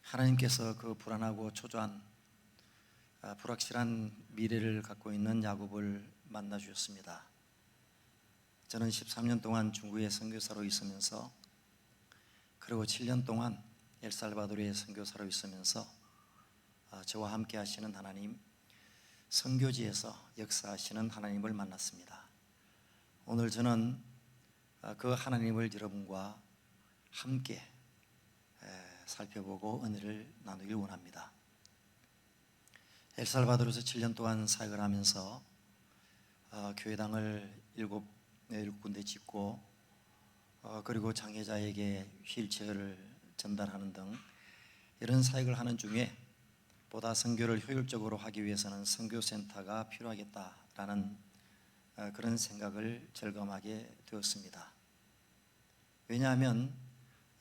하나님께서 그 불안하고 초조한 불확실한 미래를 갖고 있는 야곱을 만나 주셨습니다. 저는 13년 동안 중국에 선교사로 있으면서, 그리고 7년 동안 엘살바도르에 선교사로 있으면서 저와 함께 하시는 하나님, 선교지에서 역사하시는 하나님을 만났습니다. 오늘 저는 그 하나님을 여러분과 함께 살펴보고 은혜를 나누길 원합니다. 엘살바도르에서 7년 동안 사역을 하면서 교회당을 7군데 짓고, 그리고 장애자에게 휠체어를 전달하는 등 이런 사역을 하는 중에 보다 선교를 효율적으로 하기 위해서는 선교센터가 필요하겠다라는 그런 생각을 절감하게 되었습니다. 왜냐하면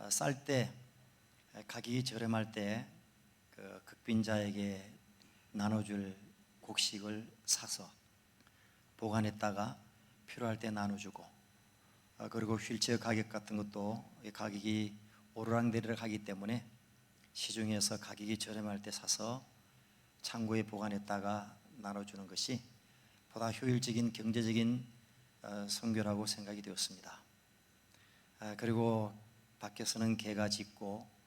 쌀 때, 가격이 저렴할 때 그 극빈자에게 나눠줄 곡식을 사서 보관했다가 필요할 때 나눠주고, 그리고 휠체어 가격 같은 것도 가격이 오르락내리락 하기 때문에 시중에서 가격이 저렴할 때 사서 창고에 보관했다가 나눠주는 것이 보다 효율적인 경제적인 선교라고 생각이 되었습니다. 그리고 밖에서는 개가 짖고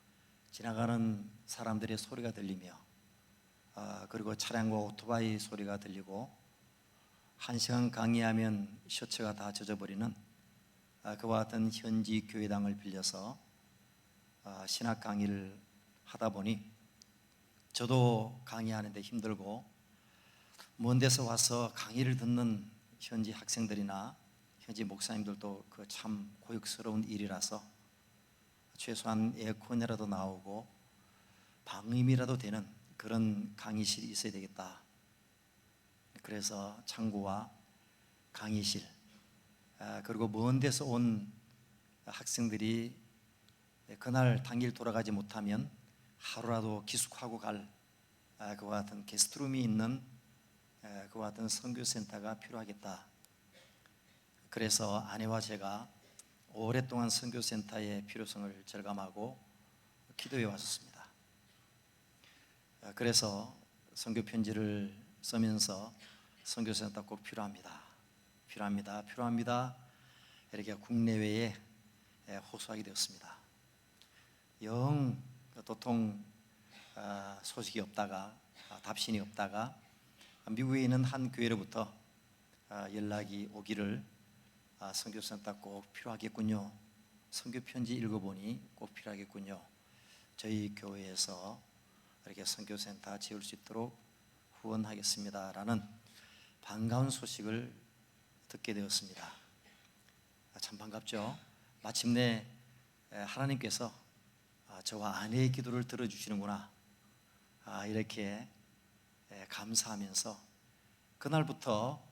지나가는 사람들의 소리가 들리며, 그리고 차량과 오토바이 소리가 들리고, 1시간 강의하면 셔츠가 다 젖어버리는 그와 같은 현지 교회당을 빌려서 신학 강의를 하다 보니 저도 강의하는데 힘들고, 먼 데서 와서 강의를 듣는 현지 학생들이나 현지 목사님들도 그 참 고역스러운 일이라서 최소한 에어컨이라도 나오고 방음이라도 되는 그런 강의실이 있어야 되겠다. 그래서 창고와 강의실, 그리고 먼 데서 온 학생들이 그날 당일 돌아가지 못하면 하루라도 기숙하고 갈 그와 같은 게스트룸이 있는 그와 같은 선교센터가 필요하겠다. 그래서 아내와 제가 오랫동안 선교센터의 필요성을 절감하고 기도해 왔었습니다. 그래서 선교 편지를 쓰면서 선교센터 꼭 필요합니다, 필요합니다 이렇게 국내외에 호소하게 되었습니다. 영 도통 소식이 없다가, 답신이 없다가 미국에 있는 한 교회로부터 연락이 오기를, 선교센터 꼭 필요하겠군요, 선교 편지 읽어보니 꼭 필요하겠군요, 저희 교회에서 이렇게 선교센터 지을 수 있도록 후원하겠습니다 라는 반가운 소식을 듣게 되었습니다. 참 반갑죠. 마침내 하나님께서 저와 아내의 기도를 들어주시는구나, 이렇게 감사하면서 그날부터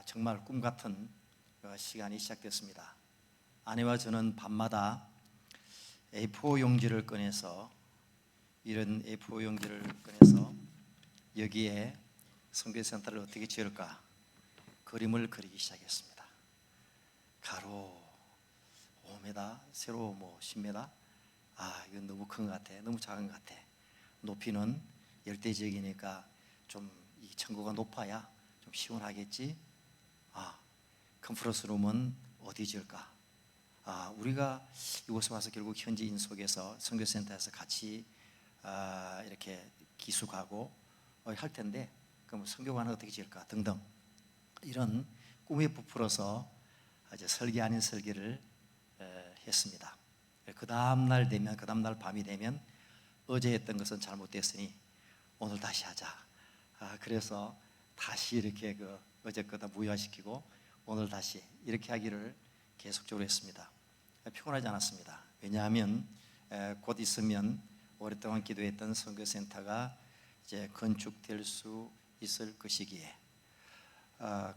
정말 꿈같은 시간이 시작됐습니다. 아내와 저는 밤마다 A4 용지를 꺼내서, 이런 A4 용지를 꺼내서 여기에 선교센터를 어떻게 지을까 그림을 그리기 시작했습니다. 가로 5m, 세로 10m, 이건 너무 큰 것 같아, 너무 작은 것 같아, 높이는 열대 지역이니까 좀 이 천고가 높아야 좀 시원하겠지, 컨퍼런스룸은 어디 지을까, 우리가 이곳에 와서 결국 현지인 속에서 선교센터에서 같이 이렇게 기숙하고 할 텐데, 그럼 선교관은 어떻게 지을까 등등, 이런 꿈에 부풀어서 이제 설계 아닌 설계를 했습니다. 그 다음날 되면, 그 다음날 밤이 되면 어제 했던 것은 잘못됐으니 오늘 다시 하자. 그래서 다시 이렇게 어제 거다 무효화시키고 오늘 다시 이렇게 하기를 계속적으로 했습니다. 피곤하지 않았습니다. 왜냐하면 곧 있으면 오랫동안 기도했던 선교센터가 이제 건축될 수 있을 것이기에,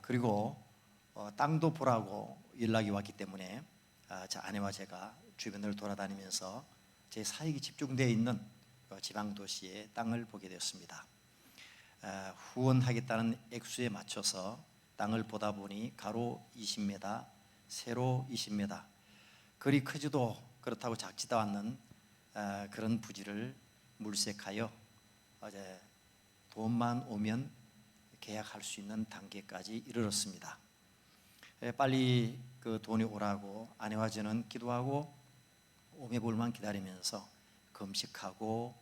그리고 땅도 보라고 연락이 왔기 때문에 제 아내와 제가 주변을 돌아다니면서 제 사역이 집중되어 있는 지방도시의 땅을 보게 되었습니다. 후원하겠다는 액수에 맞춰서 땅을 보다 보니 가로 20m, 세로 20m, 그리 크지도 그렇다고 작지도 않는 그런 부지를 물색하여 어제 돈만 오면 계약할 수 있는 단계까지 이르렀습니다. 빨리 그 돈이 오라고 아내와 저는 기도하고 오매불만 기다리면서 금식하고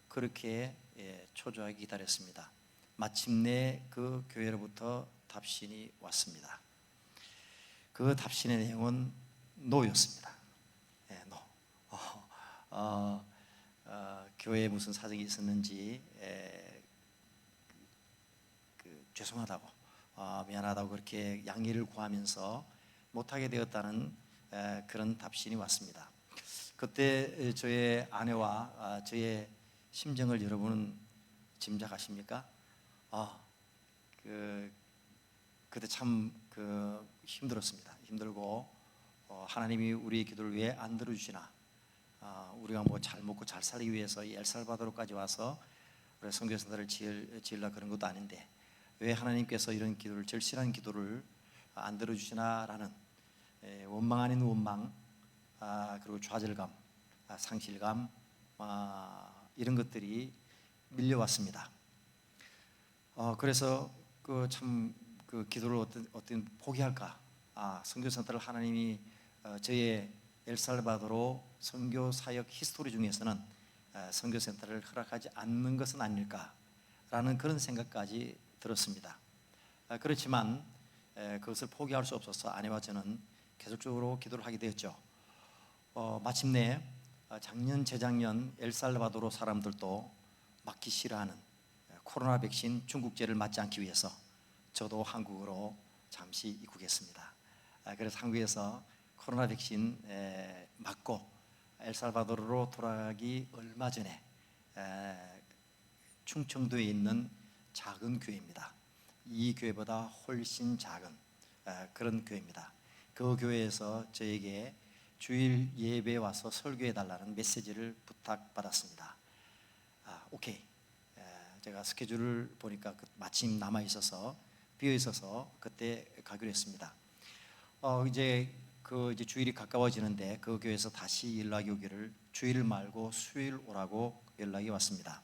그렇게 초조하게 기다렸습니다. 마침내 그 교회로부터 답신이 왔습니다. 그 답신의 내용은 노였습니다. 노. 교회에 무슨 사정이 있었는지 죄송하다고 미안하다고 그렇게 양해를 구하면서 못하게 되었다는 그런 답신이 왔습니다. 그때 저의 아내와 저의 심정을 여러분은 짐작하십니까? 그때 참 힘들었습니다. 힘들고 하나님이 우리의 기도를 왜 안 들어주시나? 우리가 뭐 잘 먹고 잘 살기 위해서 엘살바도르까지 와서 선교센터를 지으려 그런 것도 아닌데 왜 하나님께서 이런 기도를, 절실한 기도를 안 들어주시나라는 원망 아닌 원망, 그리고 좌절감, 상실감, 이런 것들이 밀려왔습니다. 그래서 그 기도를 어떤 포기할까? 선교센터를 하나님이 저의 엘살바도르 선교 사역 히스토리 중에서는 선교센터를 허락하지 않는 것은 아닐까라는 그런 생각까지 들었습니다. 그렇지만 그것을 포기할 수 없어서 아내와 저는 계속적으로 기도를 하게 되었죠. 마침내 작년, 재작년 엘살바도르 사람들도 맞기 싫어하는 코로나 백신 중국제를 맞지 않기 위해서 저도 한국으로 잠시 입국했습니다. 그래서 한국에서 코로나 백신 맞고 엘살바도르로 돌아가기 얼마 전에 충청도에 있는 작은 교회입니다. 이 교회보다 훨씬 작은 그런 교회입니다. 그 교회에서 저에게 주일 예배에 와서 설교해 달라는 메시지를 부탁받았습니다. 오케이. 제가 스케줄을 보니까 마침 남아 있어서 비어 있어서 그때 가기로 했습니다. 이제 주일이 가까워지는데 그 교회에서 다시 연락이 오기를 주일 말고 수요일 오라고 연락이 왔습니다.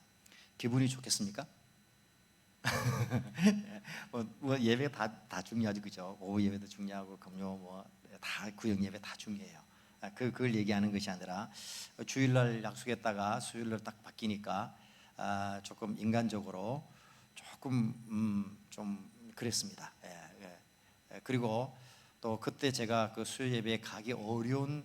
기분이 좋겠습니까? 뭐 예배가 다 중요하죠, 그죠? 오후 예배도 중요하고 금요 다 구역 예배 다 중요해요. 그걸 얘기하는 것이 아니라 주일날 약속했다가 수요일날 딱 바뀌니까 조금 인간적으로 조금 좀 그랬습니다. 그리고 또 그때 제가 그 수요 예배에 가기 어려운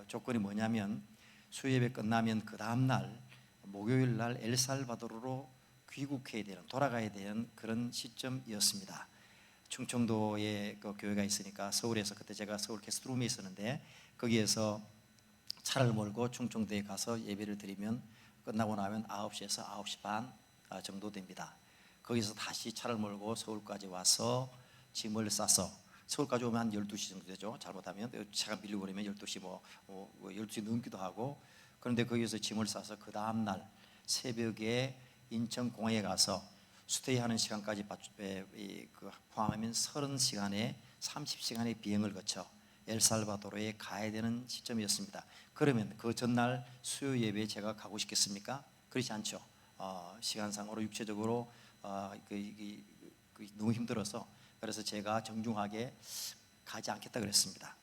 조건이 뭐냐면 수요 예배 끝나면 그 다음 날 목요일 날 엘살바도르로 귀국해야 되는, 돌아가야 되는 그런 시점이었습니다. 충청도에 그 교회가 있으니까 서울에서 그때 제가 서울 게스트룸에 있었는데 거기에서 차를 몰고 충청도에 가서 예배를 드리면 끝나고 나면 9시에서 9시 반 정도 됩니다. 거기서 다시 차를 몰고 서울까지 와서 짐을 싸서 서울까지 오면 한 12시 정도 되죠. 잘못하면 차가 밀리고 그러면 12시 12시 넘기도 하고, 그런데 거기서 짐을 싸서 그 다음 날 새벽에 인천공항에 가서 스테이하는 시간까지 포함하면 30시간의 비행을 거쳐 엘살바도르에 가야 되는 시점이었습니다. 그러면 그 전날 수요 예배에 제가 가고 싶겠습니까? 그렇지 않죠. 시간상으로 육체적으로 너무 힘들어서, 그래서 제가 정중하게 가지 않겠다 그랬습니다.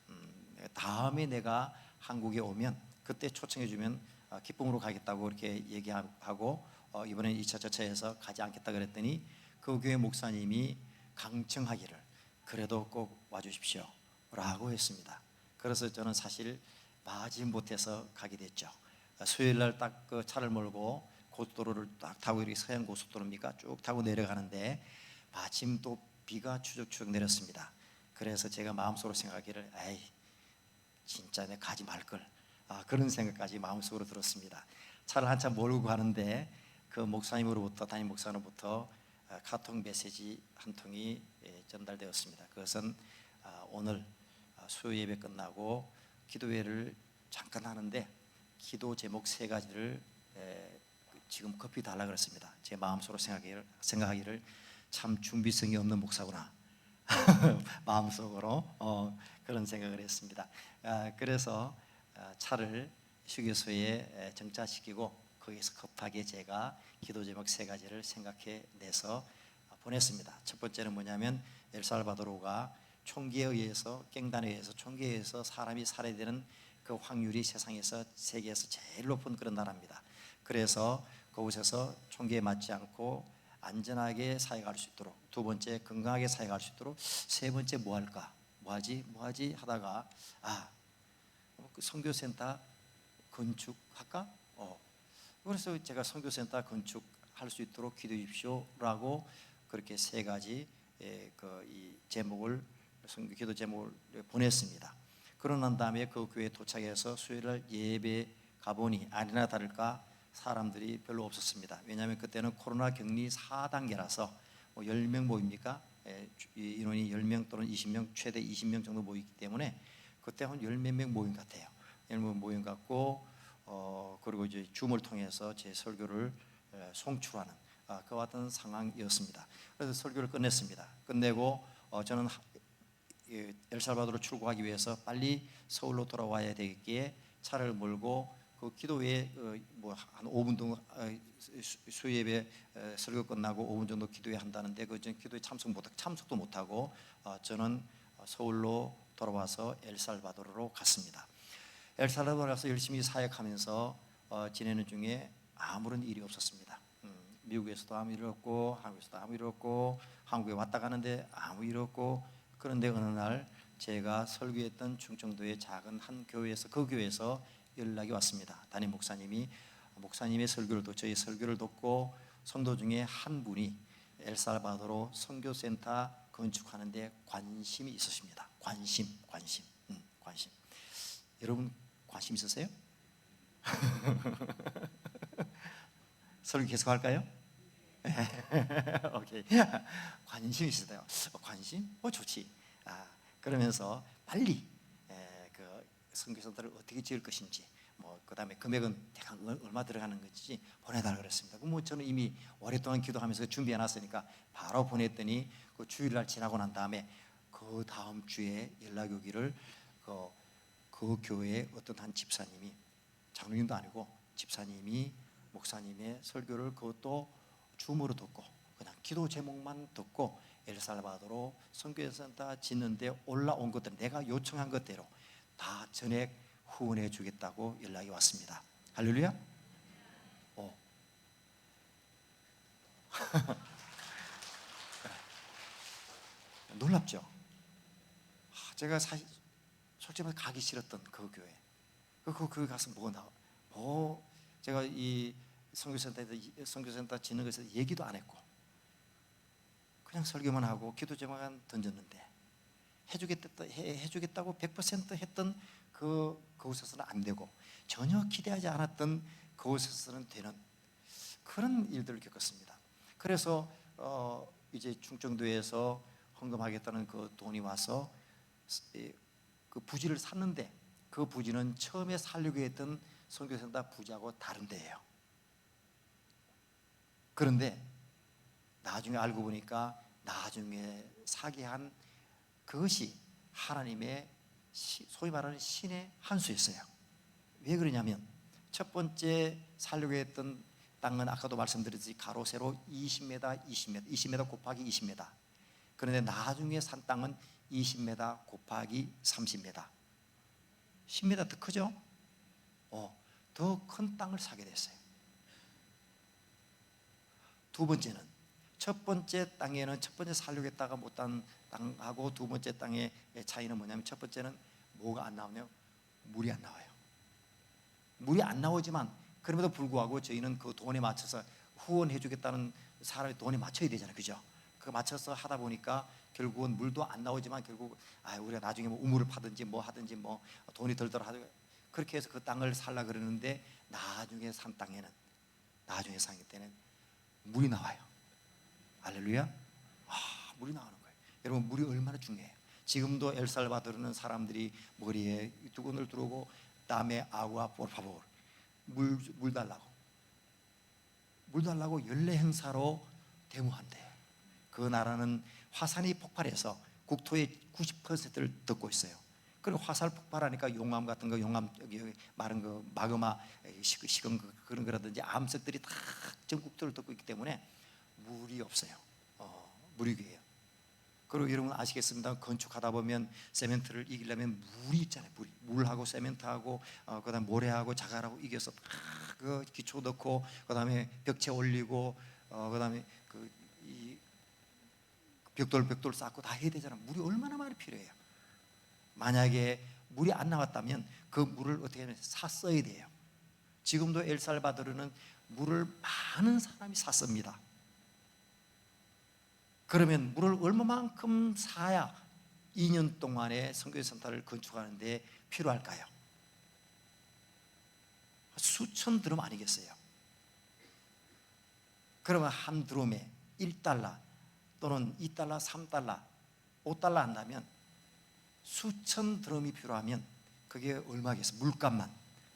다음에 내가 한국에 오면 그때 초청해 주면 기쁨으로 가겠다고 이렇게 얘기하고 이번에 2차 저차에서 가지 않겠다 그랬더니 그 교회 목사님이 강청하기를 그래도 꼭 와주십시오 라고 했습니다. 그래서 저는 사실 마지 못해서 가게 됐죠. 수요일날 딱 그 차를 몰고 고속도로를 딱 타고, 이렇게 서해안 고속도로입니까? 쭉 타고 내려가는데 마침 또 비가 추적추적 내렸습니다. 그래서 제가 마음속으로 생각하기를 에이 진짜 내가 가지 말걸, 그런 생각까지 마음속으로 들었습니다. 차를 한참 몰고 가는데 그 목사님으로부터, 담임 목사님으로부터 카톡 메시지 한 통이 전달되었습니다. 그것은 오늘 수요 예배 끝나고 기도회를 잠깐 하는데 기도 제목 3가지를 지금 커피 달라 그랬습니다. 제 마음속으로 생각하기를 참 준비성이 없는 목사구나 마음속으로 그런 생각을 했습니다. 그래서 차를 휴게소에 정차시키고 거기서 급하게 제가 기도 제목 3가지를 생각해 내서 보냈습니다. 첫 번째는 뭐냐면 엘살바도르가 총기에 의해서, 갱단에 의해서, 총기에 의해서 사람이 살아야 되는 그 확률이 세상에서, 세계에서 제일 높은 그런 나라입니다. 그래서 그곳에서 총기에 맞지 않고 안전하게 사역할 수 있도록, 두 번째 건강하게 사역할 수 있도록, 세 번째 뭐 할까? 뭐 하지 하다가 그 선교센터 건축할까? 그래서 제가 선교센터 건축할 수 있도록 기도해 주십시오라고 그렇게 3가지 이 제목을, 기도 제목을 보냈습니다. 그러고 난 다음에 그 교회에 도착해서 수요일날 예배 가보니 아니나 다를까 사람들이 별로 없었습니다. 왜냐하면 그때는 코로나 격리 4단계라서 10명 모입니까? 인원이 10명 또는 20명, 최대 20명 정도 모이기 때문에 그때 한 10몇 명 모인 것 같아요. 10명 모인 것 같고, 그리고 이제 줌을 통해서 제 설교를 송출하는 그와 같은 상황이었습니다. 그래서 설교를 끝냈습니다. 끝내고 저는 엘살바도르 출국하기 위해서 빨리 서울로 돌아와야 되기에 차를 몰고 그 기도회 한 5분 정도 수예배 설교 끝나고 5분 정도 기도회 한다는데 그 기도회 참석도 못하고 저는 서울로 돌아와서 엘살바도르로 갔습니다. 엘살바도르 가서 열심히 사역하면서 지내는 중에 아무런 일이 없었습니다. 미국에서도 아무 일 없고, 한국에서도 아무 일 없고, 한국에 왔다 가는데 아무 일 없고, 그런데 어느 날 제가 설교했던 충청도의 작은 한 교회에서, 그 교회에서 연락이 왔습니다. 담임 목사님이 목사님의 설교를 듣고 저희 설교를 듣고 성도 중에 한 분이 엘살바도르 선교센터 건축하는데 관심이 있으십니다. 관심. 여러분 관심 있으세요? 설교 계속 할까요? 오케이. 관심 있으세요? 관심? 좋지. 그러면서 빨리 그 선교센터를 어떻게 지을 것인지, 그다음에 금액은 대강 얼마 들어가는 건지 보내달라 그랬습니다. 저는 이미 오랫동안 기도하면서 준비해 놨으니까 바로 보냈더니 그 주일날 지나고 난 다음에 그 다음 주에 연락이 오기를 그 교회의 어떤 한 집사님이, 장로님도 아니고 집사님이 목사님의 설교를 그것도 줌으로 듣고 그냥 기도 제목만 듣고 엘살바도르 선교센터 짓는데 올라온 것들, 내가 요청한 것대로 다 전액 후원해 주겠다고 연락이 왔습니다. 할렐루야. 놀랍죠? 제가 사실 솔직히 말해 가기 싫었던 그 교회, 그 가서 제가 이 선교센터 짓는 것에 얘기도 안 했고 그냥 설교만 하고 기도 제목만 던졌는데 해주겠다고 100% 했던 그곳에서는 안 되고, 전혀 기대하지 않았던 그곳에서는 되는 그런 일들을 겪었습니다. 그래서 이제 충청도에서 헌금하겠다는 그 돈이 와서 그 부지를 샀는데 그 부지는 처음에 살려고 했던 선교센터 부지하고 다른 데예요. 그런데 나중에 알고 보니까 나중에 사게 한 그것이 하나님의 소위 말하는 신의 한 수였어요. 왜 그러냐면 첫 번째 살려고 했던 땅은 아까도 말씀드렸듯이 가로 세로 20m 곱하기 20m. 그런데 나중에 산 땅은 20m 곱하기 30m, 10m 더 크죠? 더 큰 땅을 사게 됐어요. 두 번째는, 첫 번째 땅에는 첫 번째 살려고 했다가 못한 땅하고 두 번째 땅의 차이는 뭐냐면, 첫 번째는 뭐가 안 나오냐면 물이 안 나와요. 물이 안 나오지만 그럼에도 불구하고 저희는 그 돈에 맞춰서 후원해 주겠다는 사람의 돈에 맞춰야 되잖아요, 그죠? 그거 맞춰서 하다 보니까 결국은 물도 안 나오지만 결국 우리가 나중에 우물을 파든지 뭐 하든지 돈이 덜 하든지 그렇게 해서 그 땅을 살라 그러는데, 나중에 산 때는 물이 나와요. 할렐루야. 물이 나오는 거예요. 여러분, 물이 얼마나 중요해요. 지금도 엘살바도르는 사람들이 머리에 두건을 두르고 땀에 아구아 포르파보르 물 달라고 연례 행사로 데모한대요. 그 나라는 화산이 폭발해서 국토의 90%를 덮고 있어요. 그리고 화살 폭발하니까 용암 같은 거, 용암 여기 마른 거 마그마 식은 그런 거라든지 암석들이 다 전국들을 덮고 있기 때문에 물이 없어요. 물이 귀해요. 그리고 여러분 아시겠습니다. 건축하다 보면 세멘트를 이기려면 물이 있잖아요. 물하고 세멘트하고 그다음 모래하고 자갈하고 이겨서 그 기초 넣고 그다음에 벽체 올리고 그다음에 이 벽돌 쌓고 다 해야 되잖아. 물이 얼마나 많이 필요해요. 만약에 물이 안 나왔다면 그 물을 어떻게 하면 샀어야 돼요. 지금도 엘살바도르는 물을 많은 사람이 샀습니다. 그러면 물을 얼마만큼 사야 2년 동안의 선교회 센터를 건축하는데 필요할까요? 수천 드럼 아니겠어요? 그러면 한 드럼에 1달러 또는 2달러, 3달러, 5달러 한다면 수천 드럼이 필요하면 그게 얼마겠어요?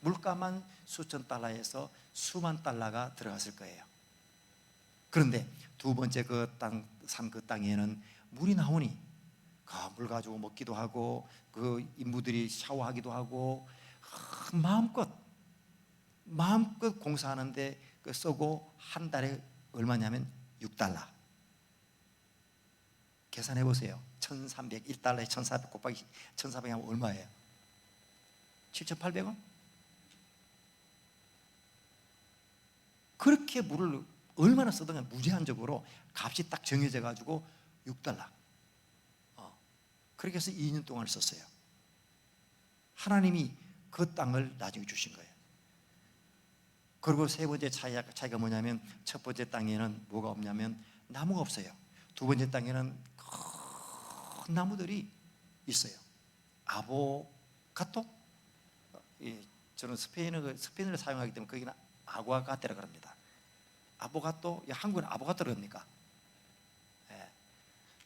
물값만 수천 달러에서 수만 달러가 들어갔을 거예요. 그런데 두 번째 산 그 땅에는 물이 나오니 그 물 가지고 먹기도 하고 그 인부들이 샤워하기도 하고 마음껏 공사하는데 쓰고 한 달에 얼마냐면 6달러. 계산해 보세요. 1300, 1달러에 1400 곱하기 1400 하면 얼마예요? 7800원? 그렇게 물을 얼마나 쓰든가 무제한적으로 값이 딱 정해져 가지고 6달러. 그렇게 해서 2년 동안 썼어요. 하나님이 그 땅을 나중에 주신 거예요. 그리고 세 번째 차이가 뭐냐면 첫 번째 땅에는 뭐가 없냐면 나무가 없어요. 두 번째 땅에는 큰 나무들이 있어요. 아보가토? 저는 스페인어를 사용하기 때문에 거기는 아구아가테라고 합니다. 아보가토, 한국은 아보가토를 합니까? 예.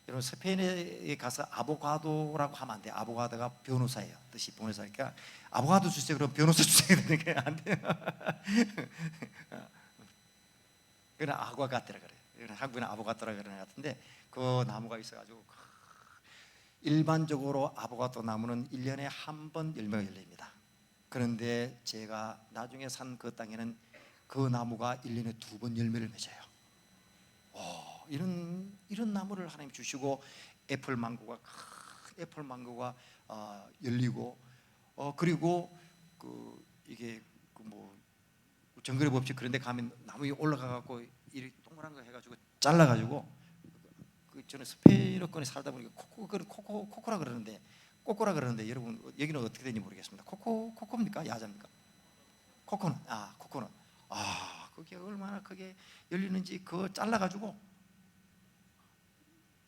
여러분 스페인에 가서 아보가도라고 하면 안 돼요. 아보가도가 변호사예요. 뜻이 변호사니까 아보가도 주세요. 그럼 변호사 주세요. 그러니까 안 돼요. 그건 아구아가테라 그래요. 한국은 아보가토라고 그러는 것 같은데 그 나무가 있어가지고 일반적으로 아보가토 나무는 1년에 한 번 열매가 열립니다. 그런데 제가 나중에 산 그 땅에는 그 나무가 1년에 2번 열매를 맺어요. 이런 나무를 하나님 주시고 애플망고가 열리고 그리고 이게 뭐 정글의 법칙 그런 데 가면 나무 위에 올라가 갖고 이렇게 동그란 거 해가지고 잘라 가지고 저는 스페인어권에 살다 보니까 코코라 그러는데 꼬꼬라 그러는데 여러분 여기는 어떻게 되는지 모르겠습니다. 코코입니까? 야자입니까? 코코넛. 코코넛. 그게 얼마나 크게 열리는지 그거 잘라가지고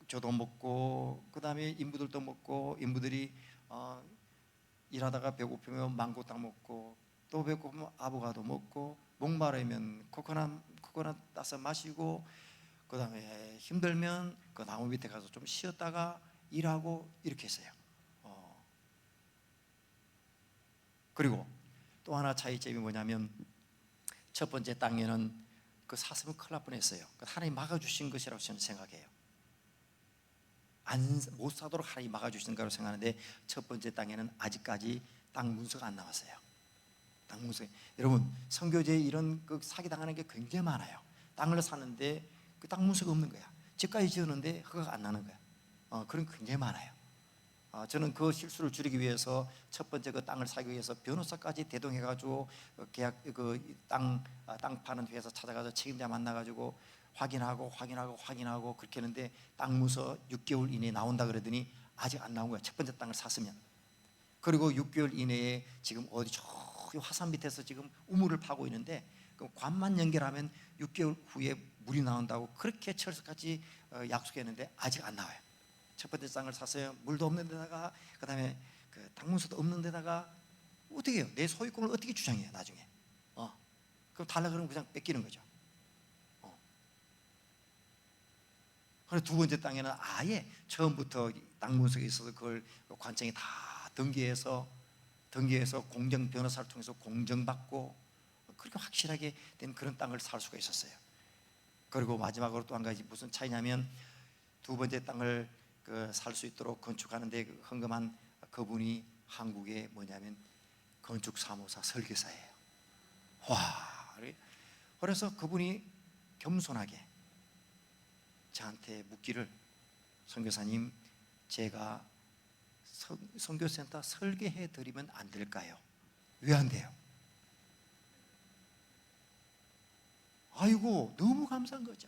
저도 먹고 그 다음에 인부들도 먹고 인부들이 일하다가 배고프면 망고 따 먹고 또 배고프면 아보가도 먹고 목마르면 코코넛 따서 마시고 그 다음에 힘들면 그 나무 밑에 가서 좀 쉬었다가 일하고 이렇게 했어요. 그리고 또 하나 차이점이 뭐냐면 첫 번째 땅에는 그 샀으면 큰일 날 뻔했어요. 하나님 막아주신 것이라고 저는 생각해요. 못 사도록 하나님 막아주신 거라고 생각하는데 첫 번째 땅에는 아직까지 땅 문서가 안 나왔어요. 땅 문서. 여러분 선교제에 이런 사기당하는 게 굉장히 많아요. 땅을 사는데 그 땅 문서가 없는 거야. 집까지 지었는데 허가가 안 나는 거야. 그런 게 굉장히 많아요. 저는 그 실수를 줄이기 위해서 첫 번째 그 땅을 사기 위해서 변호사까지 대동해가지고 계약 땅 파는 회사 찾아가서 책임자 만나가지고 확인하고 그렇게 했는데 땅 문서 6개월 이내에 나온다 그러더니 아직 안 나온 거야. 첫 번째 땅을 샀으면. 그리고 6개월 이내에 지금 어디 저 화산 밑에서 지금 우물을 파고 있는데 그 관만 연결하면 6개월 후에 물이 나온다고 그렇게 철석같이 약속했는데 아직 안 나와요. 첫 번째 땅을 샀어요. 물도 없는 데다가 그 다음에 그 땅 문서도 없는 데다가 어떻게 해요? 내 소유권을 어떻게 주장해요 나중에? 그럼 달라 그러면 그냥 뺏기는 거죠. 그래서 두 번째 땅에는 아예 처음부터 땅 문서가 있어서 그걸 관청이 다 등기해서 공정 변호사를 통해서 공정받고 그렇게 확실하게 된 그런 땅을 살 수가 있었어요. 그리고 마지막으로 또 한 가지 무슨 차이냐면 두 번째 땅을 살 수 있도록 건축하는데 헌금한 그분이 한국의 뭐냐면 건축사무사 설계사예요. 와, 그래서 그분이 겸손하게 저한테 묻기를, 선교사님, 제가 선교센터 설계해 드리면 안 될까요? 왜 안 돼요? 아이고, 너무 감사한 거죠.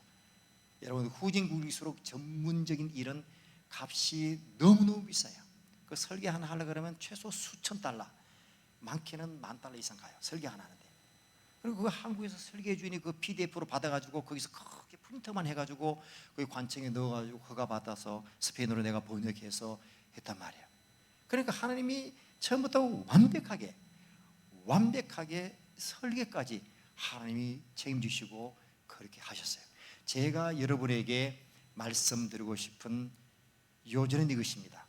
여러분, 후진국일수록 전문적인 일은 값이 너무너무 비싸요. 그 설계 하나 하려고 그러면 최소 수천 달러, 많게는 $10,000 이상 가요. 설계 하나 하는데. 그리고 그 한국에서 설계 주인이 그 PDF로 받아가지고 거기서 크게 프린터만 해가지고 거기 관청에 넣어가지고 허가 받아서 스페인어로 내가 번역해서 했단 말이에요. 그러니까 하나님이 처음부터 완벽하게 설계까지 하나님이 책임지시고 그렇게 하셨어요. 제가 여러분에게 말씀드리고 싶은 요지는 이것입니다.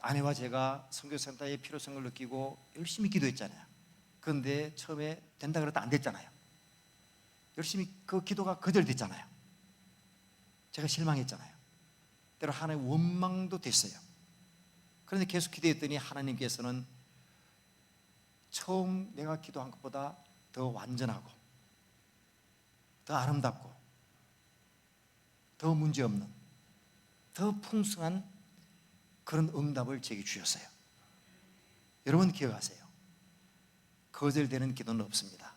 아내와 제가 선교센터의 필요성을 느끼고 열심히 기도했잖아요. 그런데 처음에 된다 그랬다 안 됐잖아요. 열심히 그 기도가 거절됐잖아요. 제가 실망했잖아요. 때로 하나의 원망도 됐어요. 그런데 계속 기도했더니 하나님께서는 처음 내가 기도한 것보다 더 완전하고 더 아름답고 더 문제없는 더 풍성한 그런 응답을 제게 주셨어요. 여러분 기억하세요. 거절되는 기도는 없습니다.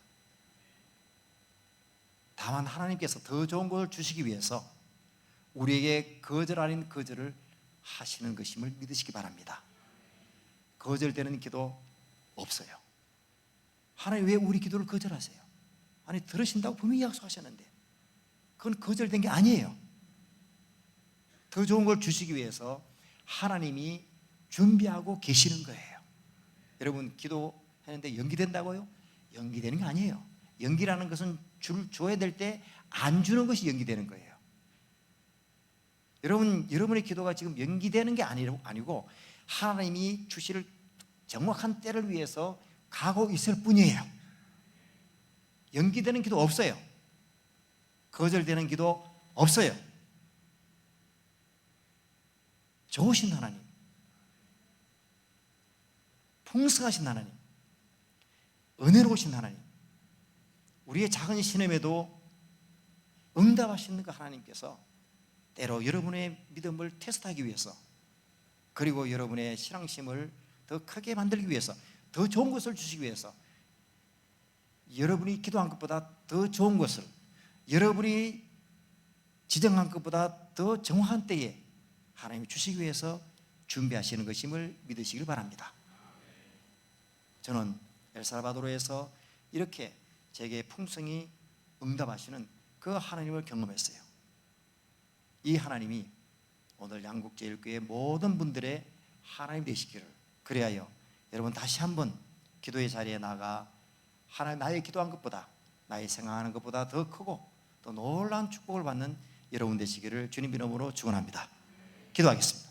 다만 하나님께서 더 좋은 것을 주시기 위해서 우리에게 거절 아닌 거절을 하시는 것임을 믿으시기 바랍니다. 거절되는 기도 없어요. 하나님 왜 우리 기도를 거절하세요? 아니, 들으신다고 분명히 약속하셨는데 그건 거절된 게 아니에요. 더 좋은 걸 주시기 위해서 하나님이 준비하고 계시는 거예요. 여러분, 기도하는데 연기된다고요? 연기되는 게 아니에요. 연기라는 것은 줘야 될 때 안 주는 것이 연기되는 거예요. 여러분의 기도가 지금 연기되는 게 아니고 하나님이 주실 정확한 때를 위해서 가고 있을 뿐이에요. 연기되는 기도 없어요. 거절되는 기도 없어요. 좋으신 하나님, 풍성하신 하나님, 은혜로우신 하나님, 우리의 작은 신음에도 응답하시는 그 하나님께서 때로 여러분의 믿음을 테스트하기 위해서, 그리고 여러분의 신앙심을 더 크게 만들기 위해서, 더 좋은 것을 주시기 위해서, 여러분이 기도한 것보다 더 좋은 것을, 여러분이 지정한 것보다 더 정확한 때에 하나님이 주시기 위해서 준비하시는 것임을 믿으시길 바랍니다. 저는 엘살바도르에서 이렇게 제게 풍성히 응답하시는 그 하나님을 경험했어요. 이 하나님이 오늘 양국제일교회 모든 분들의 하나님 되시기를, 그래야 여러분 다시 한번 기도의 자리에 나가 하나님, 나의 기도한 것보다, 나의 생각하는 것보다 더 크고 더 놀라운 축복을 받는 여러분 되시기를 주님 이름으로 축원합니다. 기도하겠습니다.